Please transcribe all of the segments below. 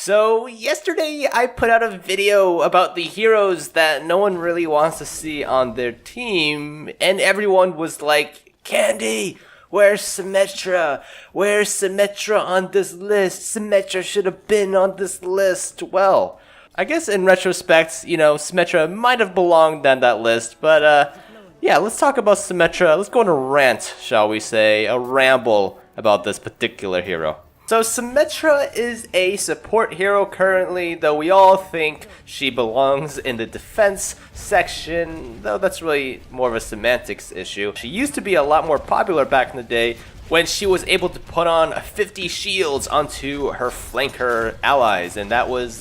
So yesterday I put out a video about the heroes that no one really wants to see on their team, and everyone was like, Candy, where's Symmetra? Where's Symmetra on this list? Symmetra should have been on this list. Well, I guess in retrospect, Symmetra might have belonged on that list, but yeah, let's talk about Symmetra. Let's go on a rant, shall we say, a ramble about this particular hero. So Symmetra is a support hero currently, though we all think she belongs in the defense section, though that's really more of a semantics issue. She used to be a lot more popular back in the day when she was able to put on 50 shields onto her flanker allies, and that was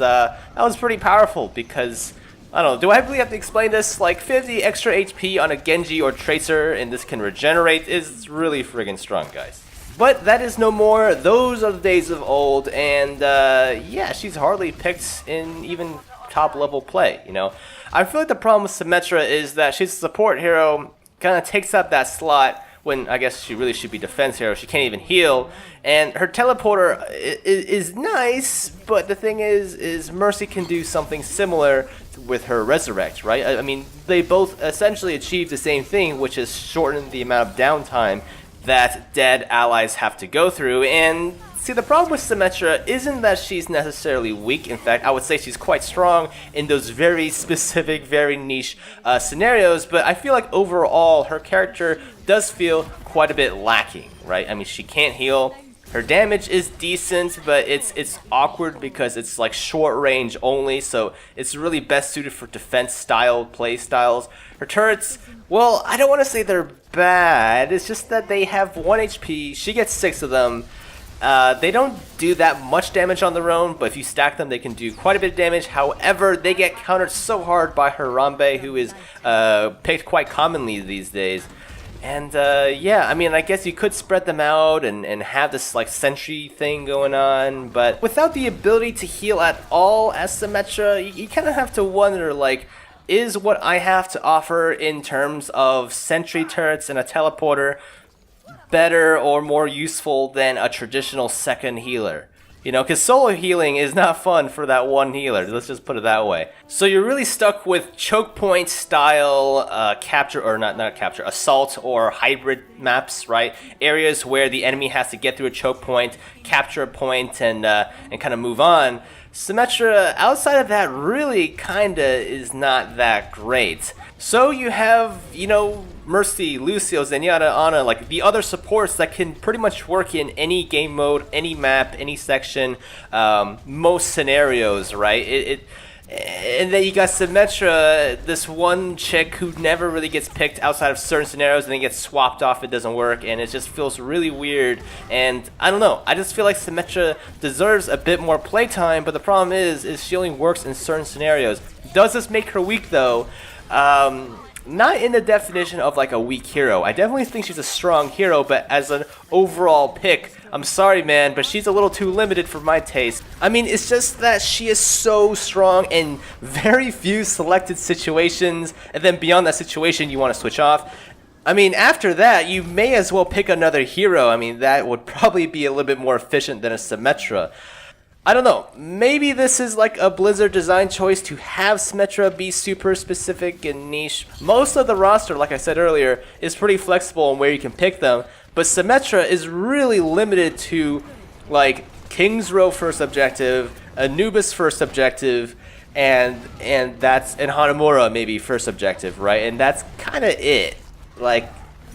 pretty powerful because, I don't know, do I really have to explain this? Like 50 extra HP on a Genji or Tracer and this can regenerate is really friggin' strong, guys. But that is no more. Those are the days of old, and yeah, she's hardly picked in even top level play, I feel like the problem with Symmetra is that she's a support hero, kind of takes up that slot when I guess she really should be defense hero. She can't even heal, and her teleporter is nice, but the thing is Mercy can do something similar with her resurrect, right? I mean, they both essentially achieve the same thing, which is shorten the amount of downtime that dead allies have to go through. And see, the problem with Symmetra isn't that she's necessarily weak. In fact, I would say she's quite strong in those very specific, very niche scenarios, but I feel like overall her character does feel quite a bit lacking, right? I mean, she can't heal. Her damage is decent, but it's awkward because it's like short range only, so it's really best suited for defense style play styles. Her turrets, well, I don't want to say they're bad, it's just that they have 1 HP, she gets 6 of them. They don't do that much damage on their own, but if you stack them, they can do quite a bit of damage. However, they get countered so hard by Harambe, who is picked quite commonly these days. And yeah, I mean, I guess you could spread them out and have this like sentry thing going on, but without the ability to heal at all as Symmetra, you kind of have to wonder, like, is what I have to offer in terms of sentry turrets and a teleporter better or more useful than a traditional second healer? Because solo healing is not fun for that one healer, let's just put it that way. So you're really stuck with choke point style capture, or not capture, assault or hybrid maps, right? Areas where the enemy has to get through a choke point, capture a point, and kind of move on. Symmetra, outside of that, really kinda is not that great. So you have, Mercy, Lucio, Zenyatta, Ana, like the other supports that can pretty much work in any game mode, any map, any section, most scenarios, right? And then you got Symmetra, this one chick who never really gets picked outside of certain scenarios and then gets swapped off, it doesn't work, and it just feels really weird. And I don't know, I just feel like Symmetra deserves a bit more playtime, but the problem is she only works in certain scenarios. Does this make her weak though? Not in the definition of like a weak hero. I definitely think she's a strong hero, but as an overall pick, I'm sorry man, but she's a little too limited for my taste. I mean, it's just that she is so strong in very few selected situations, and then beyond that situation you want to switch off. I mean, after that, you may as well pick another hero. I mean, that would probably be a little bit more efficient than a Symmetra. I don't know, maybe this is like a Blizzard design choice to have Symmetra be super specific and niche. Most of the roster, like I said earlier, is pretty flexible in where you can pick them, but Symmetra is really limited to like King's Row first objective, Anubis first objective, and Hanamura maybe first objective, right? And that's kind of it. Like,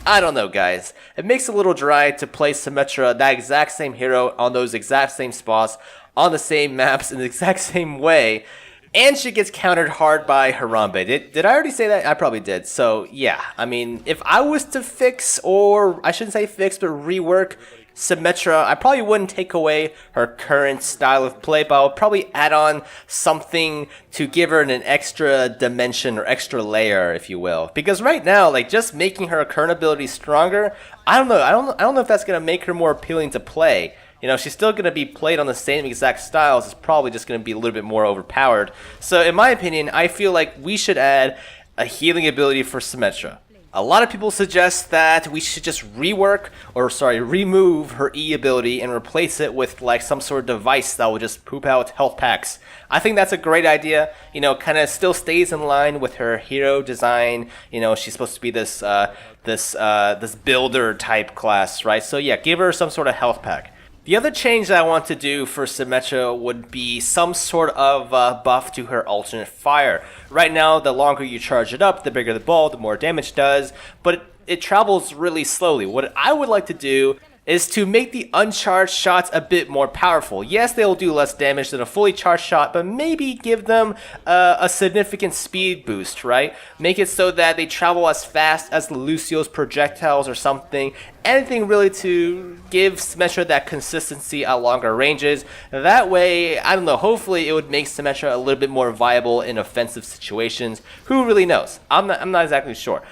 I don't know, guys. It makes it a little dry to play Symmetra, that exact same hero, on those exact same spots, on the same maps in the exact same way, and she gets countered hard by Harambe. Did I already say that? I probably did. So yeah, I mean, if I was to fix, or I shouldn't say fix, but rework Symmetra, I probably wouldn't take away her current style of play, but I would probably add on something to give her an extra dimension or extra layer, if you will. Because right now, like, just making her current ability stronger, I don't know. I don't know if that's gonna make her more appealing to play. She's still going to be played on the same exact styles. It's probably just going to be a little bit more overpowered. So in my opinion, I feel like we should add a healing ability for Symmetra. A lot of people suggest that we should just remove her E ability and replace it with like some sort of device that will just poop out health packs. I think that's a great idea. You know, kind of still stays in line with her hero design. You know, she's supposed to be this builder type class, right? So yeah, give her some sort of health pack. The other change that I want to do for Symmetra would be some sort of buff to her alternate fire. Right now, the longer you charge it up, the bigger the ball, the more damage it does, but it travels really slowly. What I would like to do is to make the uncharged shots a bit more powerful. Yes, they'll do less damage than a fully charged shot, but maybe give them a significant speed boost, right? Make it so that they travel as fast as Lucio's projectiles or something. Anything really to give Symmetra that consistency at longer ranges. That way, I don't know, hopefully it would make Symmetra a little bit more viable in offensive situations. Who really knows? I'm not exactly sure.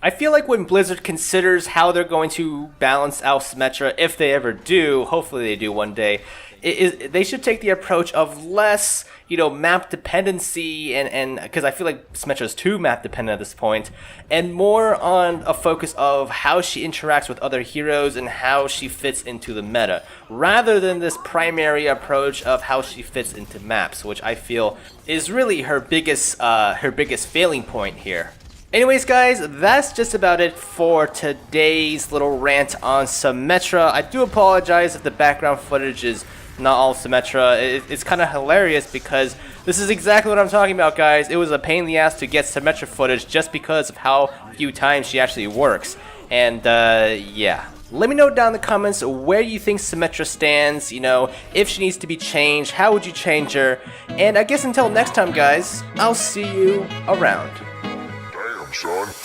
I feel like when Blizzard considers how they're going to balance out Symmetra, if they ever do, hopefully they do one day, they should take the approach of less, you know, map dependency, and because I feel like Symmetra is too map dependent at this point, and more on a focus of how she interacts with other heroes and how she fits into the meta, rather than this primary approach of how she fits into maps, which I feel is really her biggest failing point here. Anyways guys, that's just about it for today's little rant on Symmetra. I do apologize if the background footage is not all Symmetra. It's kind of hilarious because this is exactly what I'm talking about, guys. It was a pain in the ass to get Symmetra footage just because of how few times she actually works. And yeah. Let me know down in the comments where you think Symmetra stands, you know, if she needs to be changed, how would you change her? And I guess until next time guys, I'll see you around. Son.